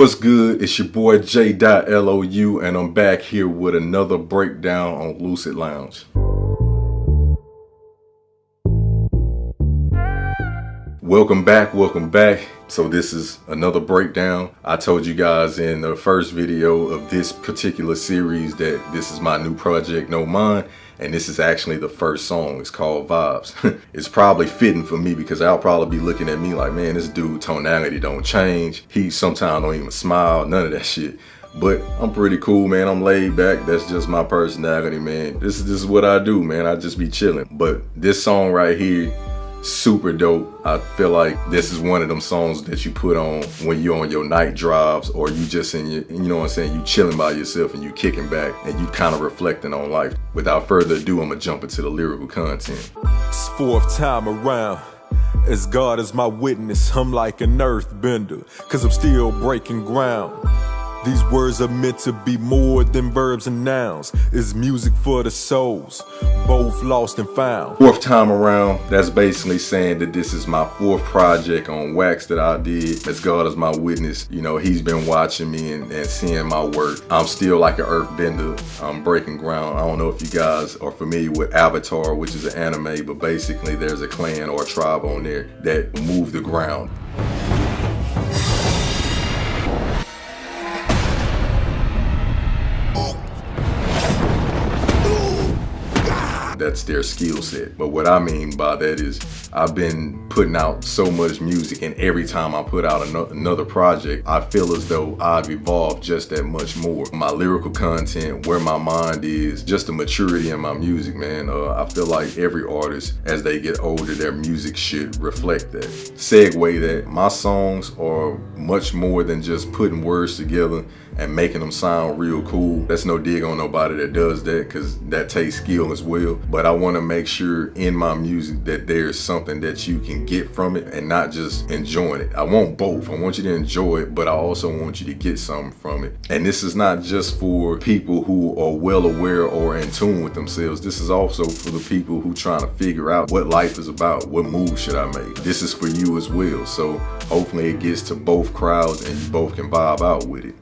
What's good? It's your boy J.Lou, and I'm back here with another breakdown on Loucid Lounge. Welcome back. So this is another breakdown. I told you guys in the first video of this particular series that this is my new project, No Mind, and this is actually the first song. It's called Vibes. It's probably fitting for me because I'll probably be looking at me like, man, this dude tonality don't change. He sometimes don't even smile, none of that shit. But I'm pretty cool, man. I'm laid back. That's just my personality, man. This is what I do, man. I just be chilling. But this song right here, super dope. I feel like this is one of them songs that you put on when you're on your night drives, or you just in your, you know what I'm saying, you chilling by yourself and you kicking back and you kind of reflecting on life. Without further ado, I'm gonna jump into the lyrical content. It's fourth time around. As God is my witness, I'm like an earthbender, cause I'm still breaking ground. These words are meant to be more than verbs and nouns. It's music for the souls, both lost and found. Fourth time around, that's basically saying that this is my fourth project on wax that I did. As God is my witness, you know, he's been watching me and seeing my work. I'm still like an earthbender. I'm breaking ground. I don't know if you guys are familiar with Avatar, which is an anime, but basically there's a clan or a tribe on there that move the ground. That's their skill set. But what I mean by that is I've been putting out so much music, and every time I put out another project, I feel as though I've evolved just that much more. My lyrical content, where my mind is, just the maturity in my music, man. I feel like every artist, as they get older, their music should reflect that. Segue that my songs are much more than just putting words together and making them sound real cool. That's no dig on nobody that does that, because that takes skill as well. But I want to make sure in my music that there's something that you can get from it and not just enjoying it. I want both. I want you to enjoy it, but I also want you to get something from it. And this is not just for people who are well aware or in tune with themselves. This is also for the people who trying to figure out what life is about. What move should I make? This is for you as well. So hopefully it gets to both crowds and you both can vibe out with it.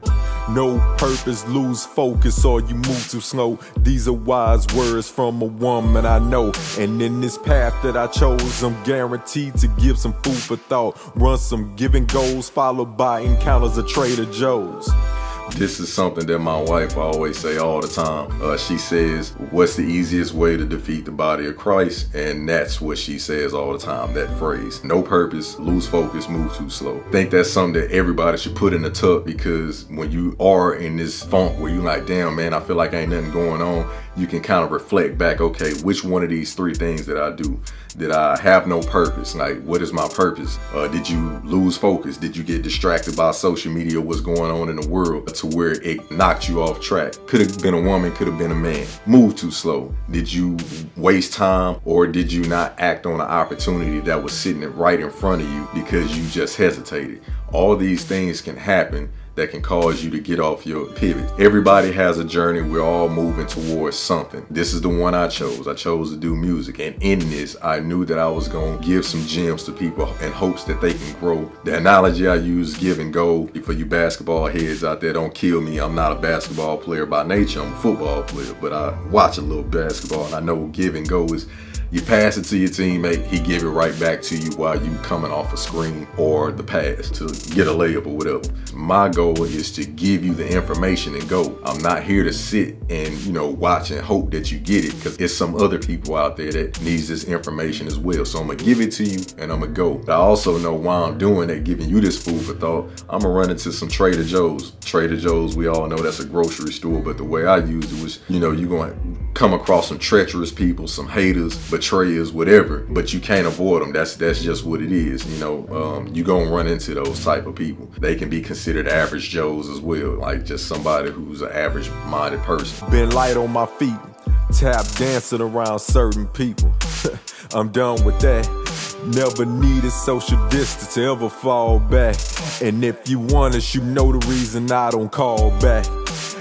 No purpose, lose focus, or you move too slow. These are wise words from a woman I know. And in this path that I chose, I'm guaranteed to give some food for thought. Run some giving goals, followed by encounters at Trader Joe's. This is something that my wife always say all the time. She says, what's the easiest way to defeat the body of Christ? And that's what she says all the time, that phrase. No purpose, lose focus, move too slow. I think that's something that everybody should put in the tuck, because when you are in this funk where you're like, damn man, I feel like ain't nothing going on, you can kind of reflect back, okay, which one of these three things that I do? Did I have no purpose? Like, what is my purpose? Did you lose focus? Did you get distracted by social media, what's going on in the world, to where it knocked you off track? Could have been a woman, could have been a man. Move too slow. Did you waste time, or did you not act on an opportunity that was sitting right in front of you because you just hesitated? All these things can happen that can cause you to get off your pivot. Everybody has a journey. We're all moving towards something. This is the one I chose. I chose to do music. And in this, I knew that I was going to give some gems to people in hopes that they can grow. The analogy I use, give and go. For you basketball heads out there, don't kill me. I'm not a basketball player by nature. I'm a football player. But I watch a little basketball, and I know give and go is you pass it to your teammate, he give it right back to you while you coming off a screen or the pass to get a layup or whatever. My goal is to give you the information and go. I'm not here to sit and, you know, watch and hope that you get it, because it's some other people out there that needs this information as well. So I'm gonna give it to you and I'm gonna go. But I also know while I'm doing that, giving you this food for thought, I'm gonna run into some Trader Joe's. Trader Joe's, we all know that's a grocery store, but the way I used it was, you know, you're gonna come across some treacherous people, some haters, betrayers, whatever, but you can't avoid them. That's just what it is. You know, you gonna run into those type of people. They can be considered average Joes as well, like just somebody who's an average minded person. Been light on my feet, tap dancing around certain people. I'm done with that. Never needed social distance to ever fall back. And if you want us, you know the reason I don't call back.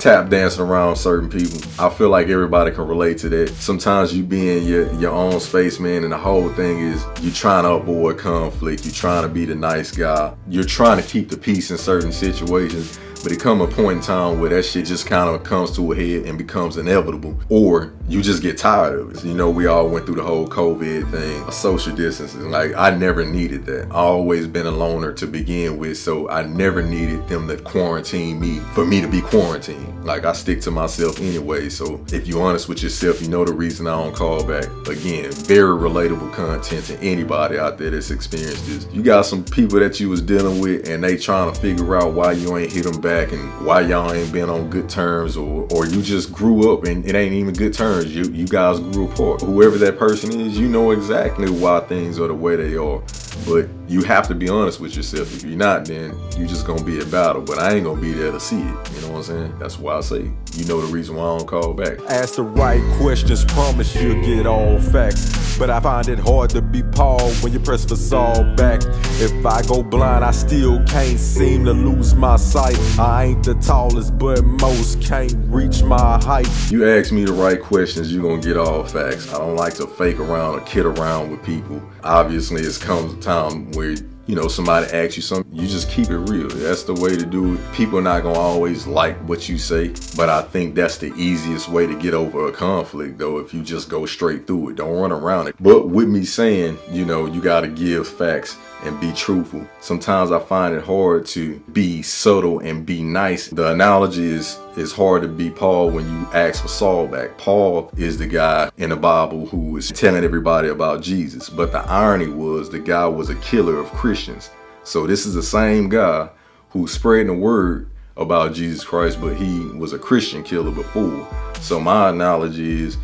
tap dancing around certain people. I feel like everybody can relate to that. Sometimes you be in your own space, man, and the whole thing is you trying to avoid conflict. You're trying to be the nice guy. You're trying to keep the peace in certain situations. But it come a point in time where that shit just kind of comes to a head and becomes inevitable, or you just get tired of it. You know, we all went through the whole COVID thing, social distancing. Like, I never needed that. I always been a loner to begin with, so I never needed them to quarantine me for me to be quarantined. Like, I stick to myself anyway. So if you're honest with yourself, you know the reason I don't call back. Again, very relatable content to anybody out there that's experienced this. You got some people that you was dealing with and they trying to figure out why you ain't hit them back and why y'all ain't been on good terms, or you just grew up and it ain't even good terms. You guys grew apart. Whoever that person is, you know exactly why things are the way they are. But you have to be honest with yourself. If you're not, then you just gonna be at battle. But I ain't gonna be there to see it. You know what I'm saying? That's why I say, you know the reason why I don't call back. Ask the right questions, promise you'll get all facts. But I find it hard to be Paul when you press for Saul back. If I go blind, I still can't seem to lose my sight. I ain't the tallest, but most can't reach my height. You ask me the right questions, you gonna get all facts. I don't like to fake around or kid around with people. Obviously, it comes a time where, you know, somebody asks you something, you just keep it real. That's the way to do it. People are not gonna always like what you say, but I think that's the easiest way to get over a conflict, though, if you just go straight through it. Don't run around it. But with me saying, you know, you gotta give facts and be truthful. Sometimes I find it hard to be subtle and be nice. The analogy is it's hard to be Paul when you ask for Saul back. Paul is the guy in the Bible who is telling everybody about Jesus. But the irony was the guy was a killer of Christians. So this is the same guy who's spreading the word about Jesus Christ, but he was a Christian killer before. So my analogy is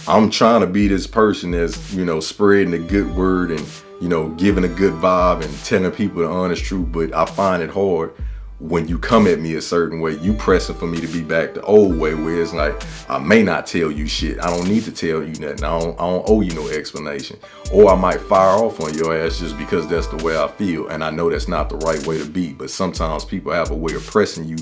I'm trying to be this person that's, you know, spreading the good word and, you know, giving a good vibe and telling people the honest truth. But I find it hard when you come at me a certain way, you pressing for me to be back the old way, where it's like, I may not tell you shit. I don't need to tell you nothing. I don't owe you no explanation. Or I might fire off on your ass just because that's the way I feel. And I know that's not the right way to be. But sometimes people have a way of pressing you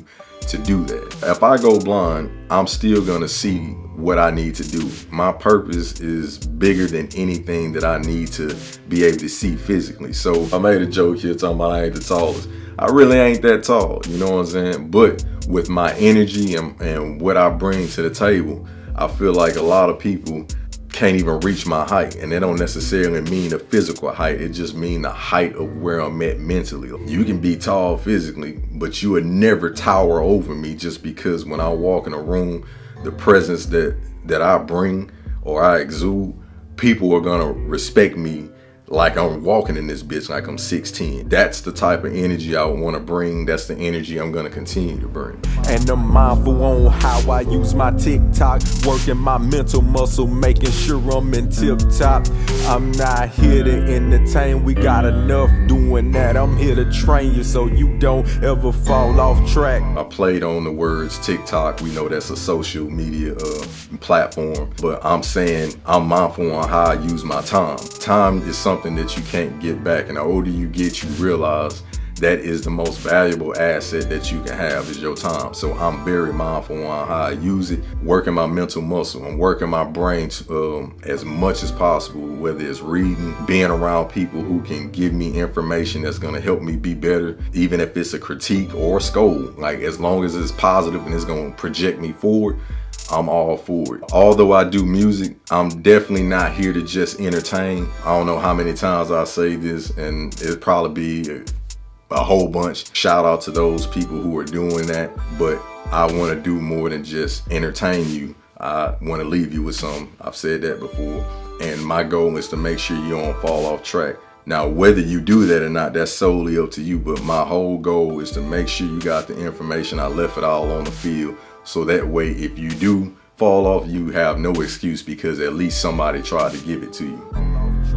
to do that. If I go blind, I'm still gonna see what I need to do. My purpose is bigger than anything that I need to be able to see physically. So I made a joke here talking about I ain't the tallest. I really ain't that tall, you know what I'm saying? But with my energy and what I bring to the table, I feel like a lot of people can't even reach my height. And they don't necessarily mean the physical height. It just mean the height of where I'm at mentally. You can be tall physically, but you would never tower over me, just because when I walk in a room, the presence that I bring or I exude, people are gonna respect me like I'm walking in this bitch like I'm 6'10". That's the type of energy I want to bring. That's the energy I'm going to continue to bring. And I'm mindful on how I use my TikTok, working my mental muscle, making sure I'm in tip top. I'm not here to entertain, we got enough doing that. I'm here to train you so you don't ever fall off track. I played on the words TikTok. We know that's a social media platform, but I'm saying I'm mindful on how I use my time. Time is something that you can't get back, and the older you get, you realize that is the most valuable asset that you can have is your time. So I'm very mindful on how I use it, working my mental muscle and working my brain as much as possible, whether it's reading, being around people who can give me information that's going to help me be better, even if it's a critique or a scold. Like, as long as it's positive and it's going to project me forward, I'm all for it. Although I do music, I'm definitely not here to just entertain. I don't know how many times I say this, and it'll probably be a whole bunch. Shout out to those people who are doing that, but I want to do more than just entertain you. I want to leave you with something. I've said that before, and my goal is to make sure you don't fall off track. Now, whether you do that or not, that's solely up to you, but my whole goal is to make sure you got the information. I left it all on the field. So that way, if you do fall off, you have no excuse, because at least somebody tried to give it to you.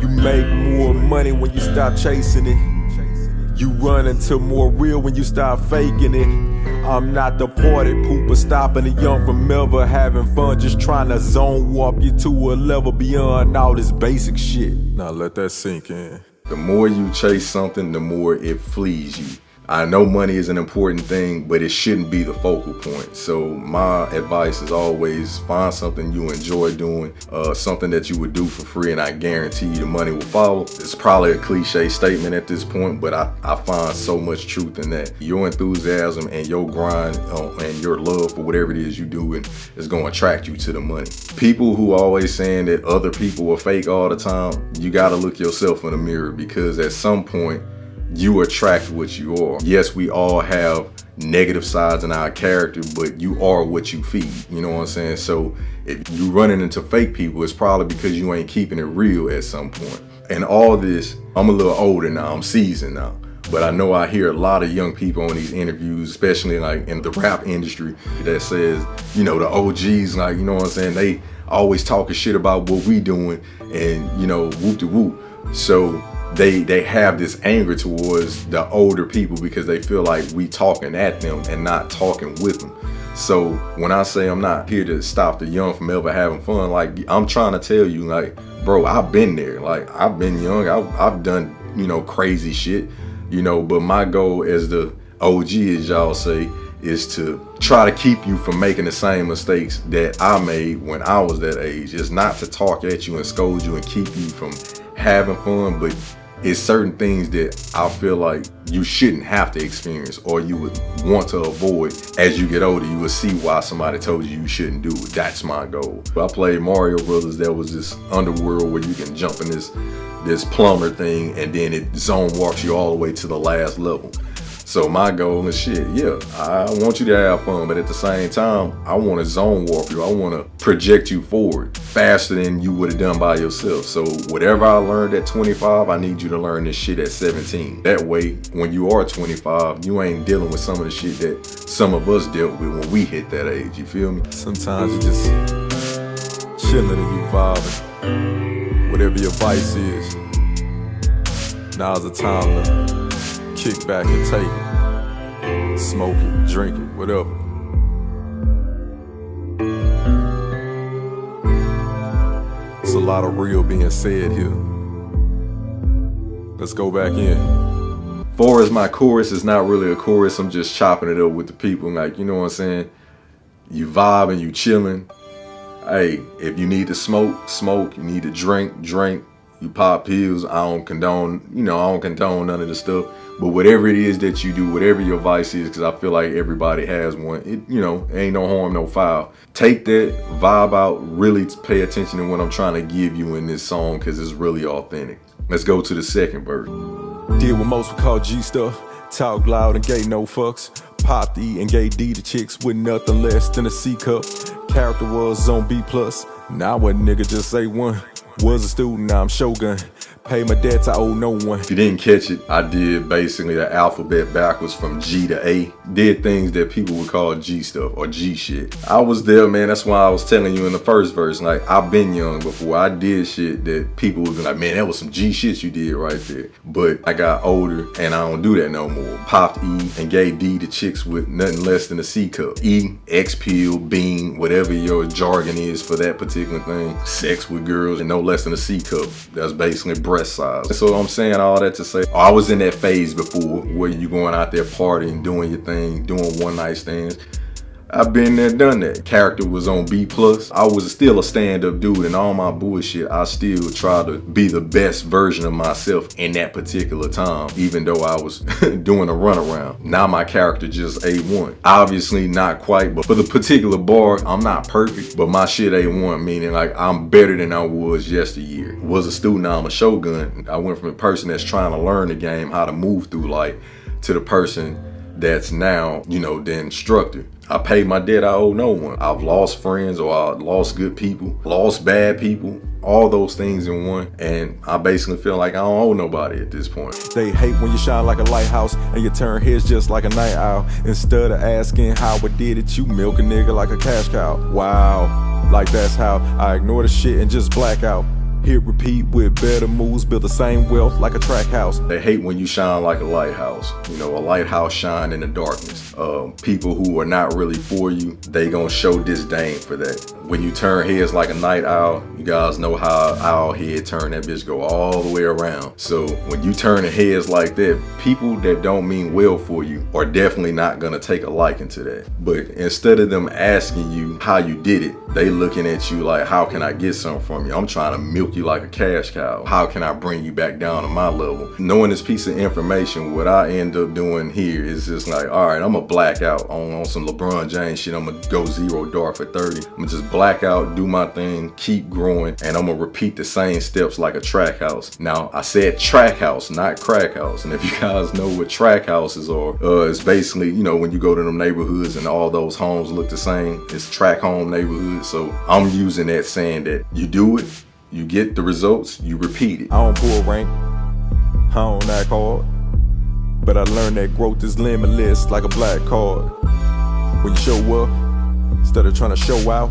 You make more money when you stop chasing it. You run into more real when you stop faking it. I'm not the party pooper stopping the young from ever having fun, just trying to zone warp you to a level beyond all this basic shit. Now let that sink in. The more you chase something, the more it flees you. I know money is an important thing, but it shouldn't be the focal point. So my advice is always find something you enjoy doing, something that you would do for free, and I guarantee you the money will follow. It's probably a cliche statement at this point, but I find so much truth in that. Your enthusiasm and your grind and your love for whatever it is you do is going to attract you to the money. People who are always saying that other people are fake all the time, you got to look yourself in the mirror, because at some point, you attract what you are. Yes, we all have negative sides in our character, but you are what you feed. You know what I'm saying? So if you running into fake people, it's probably because you ain't keeping it real at some point. And all this, I'm a little older now, I'm seasoned now. But I know I hear a lot of young people on these interviews, especially like in the rap industry, that says, you know, the OGs, like, you know what I'm saying? They always talking shit about what we doing and, you know, whoop de whoop. So they have this anger towards the older people because they feel like we talking at them and not talking with them. So when I say I'm not here to stop the young from ever having fun, like, I'm trying to tell you, like, bro, I've been there. Like, I've been young. I've done, you know, crazy shit, you know, but my goal as the OG, as y'all say, is to try to keep you from making the same mistakes that I made when I was that age. It's not to talk at you and scold you and keep you from having fun, but it's certain things that I feel like you shouldn't have to experience or you would want to avoid. As you get older, you will see why somebody told you shouldn't do it. That's my goal. I played Mario Brothers. There was this underworld where you can jump in this plumber thing and then it zone warps you all the way to the last level. So my goal is shit, yeah, I want you to have fun, but at the same time, I want to zone warp you. I want to project you forward faster than you would have done by yourself. So whatever I learned at 25, I need you to learn this shit at 17. That way, when you are 25, you ain't dealing with some of the shit that some of us dealt with when we hit that age, you feel me? Sometimes you just chilling and you vibing. Whatever your vice is, now's the time to kick back and take it. Smoke it, drink it, whatever. It's a lot of real being said here. Let's go back in. Far as my chorus, it's not really a chorus. I'm just chopping it up with the people. Like, you know what I'm saying? You vibing, you chilling. Hey, if you need to smoke, smoke. You need to drink, drink. You pop pills. I don't condone none of the stuff. But whatever it is that you do, whatever your vice is, because I feel like everybody has one, ain't no harm, no foul. Take that, vibe out, really pay attention to what I'm trying to give you in this song, because it's really authentic. Let's go to the second verse. Did what most would call G stuff. Talk loud and gave no fucks. Popped E and gave D to chicks with nothing less than a C cup. Character was on B+. Now what nigga just say one. Was a student, now I'm Shogun. Pay my debts, I owe no one. If you didn't catch it, I did basically the alphabet backwards from G to A. Did things that people would call G stuff or G shit. I was there, man. That's why I was telling you in the first verse. Like, I've been young before. I did shit that people would be like, man, that was some G shit you did right there. But I got older and I don't do that no more. Popped E and gave D to chicks with nothing less than a C cup. E, X pill, bean, whatever your jargon is for that particular thing. Sex with girls and no less than a C cup. That's basically breast size. So I'm saying all that to say, I was in that phase before where you going out there partying, doing your thing, doing one night stands. I've been there, done that. Character was on B+. I was still a stand-up dude, and all my bullshit, I still try to be the best version of myself in that particular time, even though I was doing a runaround. Now my character just A1. Obviously not quite, but for the particular bar, I'm not perfect, but my shit A1, meaning like I'm better than I was yesteryear. Was a student, now I'm a shogun. I went from a person that's trying to learn the game, how to move through life, to the person that's now, the instructor. I paid my debt, I owe no one. I've lost friends or I lost good people, lost bad people, all those things in one. And I basically feel like I don't owe nobody at this point. They hate when you shine like a lighthouse and you turn heads just like a night owl. Instead of asking how I did it, you milk a nigga like a cash cow. Wow, like that's how I ignore the shit and just black out. Hit repeat with better moves, build the same wealth like a track house. They hate when you shine like a lighthouse. You know, a lighthouse shine in the darkness. People who are not really for you, they gonna show disdain for that. When you turn heads like a night owl, you guys know how an owl head turn, that bitch go all the way around. So when you turn heads like that, people that don't mean well for you are definitely not gonna take a liking to that. But instead of them asking you how you did it, they looking at you like, how can I get something from you? I'm trying to milk you like a cash cow. How can I bring you back down to my level? Knowing this piece of information, what I end up doing here is just like, all right, I'm gonna black out on some LeBron James shit. I'm gonna go 0 dark for 30. I'm gonna just black out, do my thing, keep growing, and I'm gonna repeat the same steps like a track house. Now, I said track house, not crack house. And if you guys know what track houses are, it's basically, you know, when you go to them neighborhoods and all those homes look the same, it's track home neighborhoods. So I'm using that saying that you do it, you get the results, you repeat it. I don't pull rank, I don't act hard, but I learned that growth is limitless like a black card. When you show up, instead of trying to show out,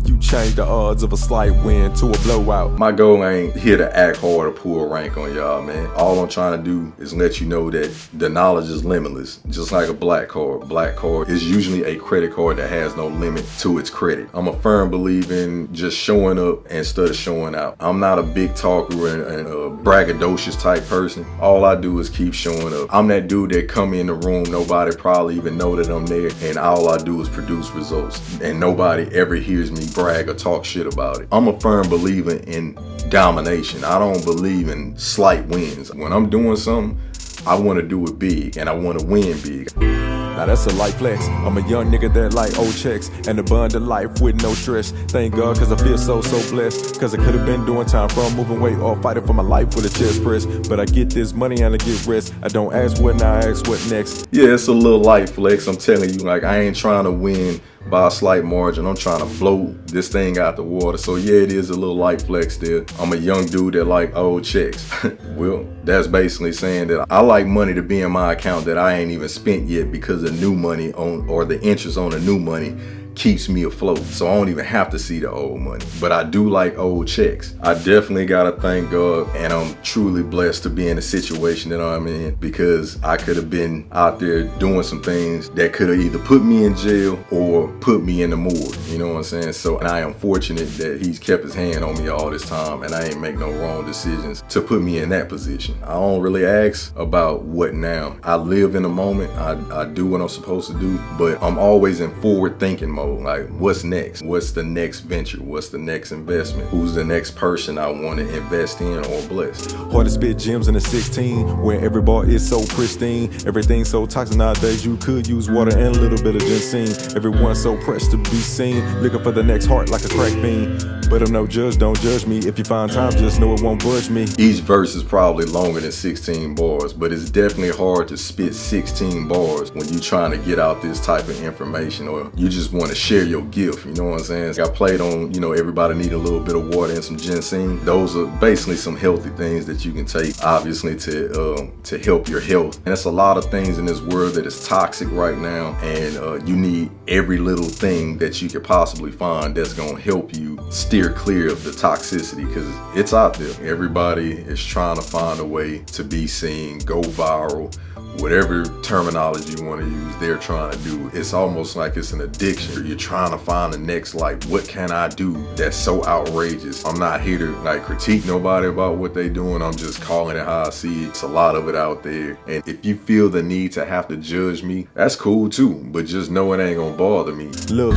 you change the odds of a slight win to a blowout. My goal ain't here to act hard or pull rank on y'all, man. All I'm trying to do is let you know that the knowledge is limitless, just like a black card. Black card is usually a credit card that has no limit to its credit. I'm a firm believer in just showing up instead of showing out. I'm not a big talker and a braggadocious type person. All I do is keep showing up. I'm that dude that come in the room, nobody probably even know that I'm there, and all I do is produce results, and nobody ever hears me brag or talk shit about it. I'm a firm believer in domination. I don't believe in slight wins. When I'm doing something, I want to do it big and I want to win big. Now that's a light flex. I'm a young nigga that like old checks and abundant life with no stress. Thank God, cause I feel so blessed. Cause I could have been doing time from moving weight or fighting for my life with a chest press. But I get this money and I get rest. I don't ask what now, I ask what next. Yeah, it's a little light flex. I'm telling you, like, I ain't trying to win by a slight margin. I'm trying to blow this thing out the water. So yeah, it is a little light flex there. I'm a young dude that like old checks. Well, that's basically saying that I like money to be in my account that I ain't even spent yet, because the new money on, or the interest on the new money, keeps me afloat. So I don't even have to see the old money. But I do like old checks. I definitely gotta thank God, and I'm truly blessed to be in the situation that I'm in, because I could have been out there doing some things that could have either put me in jail or put me in the morgue. You know what I'm saying? So, and I am fortunate that he's kept his hand on me all this time, and I ain't make no wrong decisions to put me in that position. I don't really ask about what now. I live in the moment. I do what I'm supposed to do, but I'm always in forward thinking mode. Like, what's next? What's the next venture? What's the next investment? Who's the next person I want to invest in or bless? Hard to spit gems in a 16, where every bar is so pristine. Everything's so toxic nowadays, you could use water and a little bit of ginseng. Everyone's so pressed to be seen, looking for the next heart like a crack fiend. But I'm no judge, don't judge me. If you find time, just know it won't budge me. Each verse is probably longer than 16 bars, but it's definitely hard to spit 16 bars when you're trying to get out this type of information, or you just want to share your gift. You know what I'm saying? I played on, you know, everybody need a little bit of water and some ginseng. Those are basically some healthy things that you can take, obviously, to help your health. And it's a lot of things in this world that is toxic right now, and you need every little thing that you could possibly find that's gonna help you steer clear of the toxicity, because it's out there. Everybody is trying to find a way to be seen, go viral, whatever terminology you want to use, they're trying to do. It's almost like it's an addiction. You're trying to find the next, like, what can I do that's so outrageous? I'm not here to like critique nobody about what they doing. I'm just calling it how I see it. It's a lot of it out there. And if you feel the need to have to judge me, that's cool too. But just know it ain't gonna bother me. Look,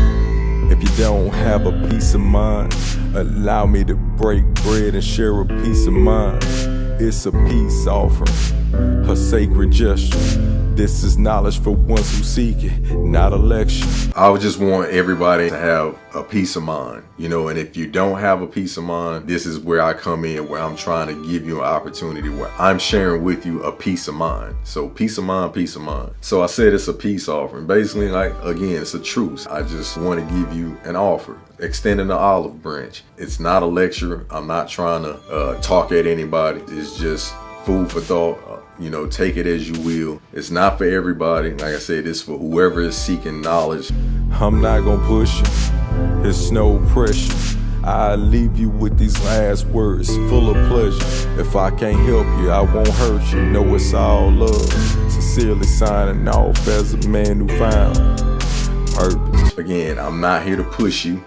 if you don't have a peace of mind, allow me to break bread and share a piece of mind. It's a peace offering, a sacred gesture. This is knowledge for ones who seek it, not a lecture. I would just want everybody to have a peace of mind, you know, and if you don't have a peace of mind, this is where I come in, where I'm trying to give you an opportunity where I'm sharing with you a peace of mind. So peace of mind, peace of mind. So I said it's a peace offering. Basically, like, again, it's a truce. I just want to give you an offer, extending the olive branch. It's not a lecture. I'm not trying to talk at anybody. It's just food for thought. You know, take it as you will. It's not for everybody. Like I said, it's for whoever is seeking knowledge. I'm not gonna push you. It's no pressure. I leave you with these last words full of pleasure. If I can't help you, I won't hurt you. Know it's all love. Sincerely signing off as a man who found purpose. Again, I'm not here to push you.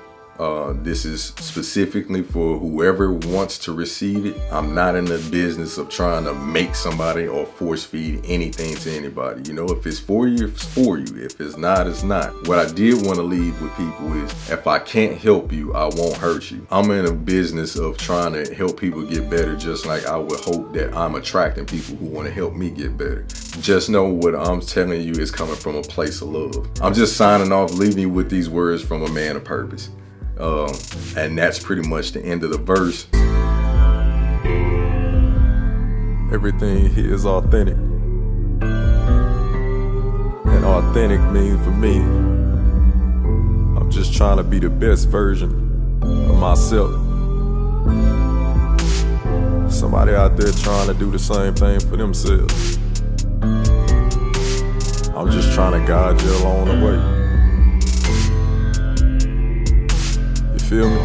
This is specifically for whoever wants to receive it. I'm not in the business of trying to make somebody or force feed anything to anybody. You know, if it's for you, it's for you. If it's not, it's not. What I did want to leave with people is, if I can't help you, I won't hurt you. I'm in a business of trying to help people get better, just like I would hope that I'm attracting people who want to help me get better. Just know what I'm telling you is coming from a place of love. I'm just signing off, leaving you with these words from a man of purpose. And that's pretty much the end of the verse. Everything here is authentic. And authentic means for me, I'm just trying to be the best version of myself. Somebody out there trying to do the same thing for themselves. I'm just trying to guide you along the way. Feel me?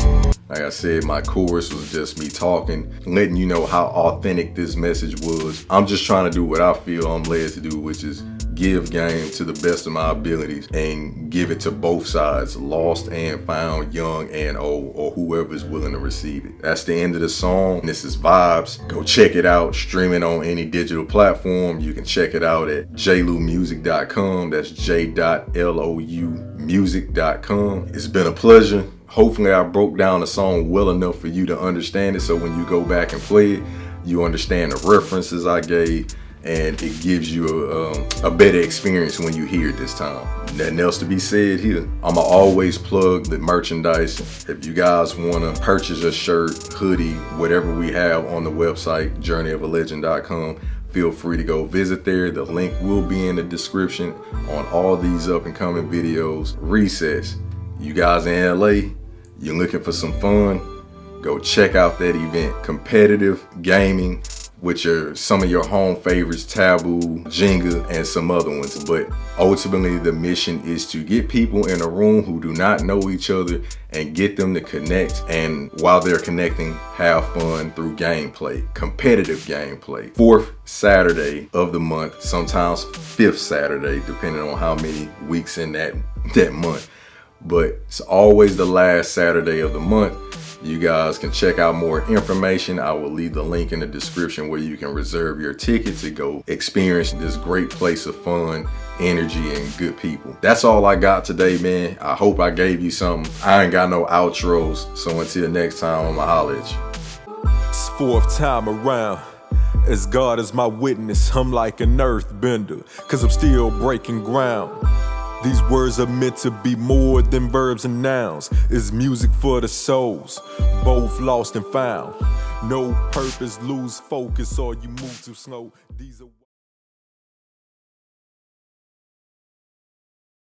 Like I said, my chorus was just me talking, letting you know how authentic this message was. I'm just trying to do what I feel I'm led to do, which is give game to the best of my abilities and give it to both sides, lost and found, young and old, or whoever's willing to receive it. That's the end of the song. This is Vibes. Go check it out. Stream it on any digital platform. You can check it out at jloumusic.com. That's j.lou music.com. It's been a pleasure. Hopefully I broke down the song well enough for you to understand it, so when you go back and play it, you understand the references I gave, and it gives you a better experience when you hear it this time. Nothing else to be said here. I'ma always plug the merchandise. If you guys wanna purchase a shirt, hoodie, whatever we have on the website, journeyofalegend.com, feel free to go visit there. The link will be in the description on all these up and coming videos. Recess. You guys in LA, you're looking for some fun, go check out that event. Competitive gaming, which are some of your home favorites, Taboo, Jenga, and some other ones. But ultimately the mission is to get people in a room who do not know each other and get them to connect, and while they're connecting, have fun through gameplay, competitive gameplay. 4th Saturday of the month, sometimes 5th Saturday, depending on how many weeks in that month. But it's always the last Saturday of the month. You guys can check out more information. I will leave the link in the description where you can reserve your ticket to go experience this great place of fun, energy, and good people. That's all I got today, man. I hope I gave you something. I ain't got no outros, so until next time, I'ma holler at you. It's 4th time around. As God is my witness, I'm like an earthbender, cause I'm still breaking ground. These words are meant to be more than verbs and nouns. It's music for the souls, both lost and found. No purpose, lose focus, or you move too slow. These are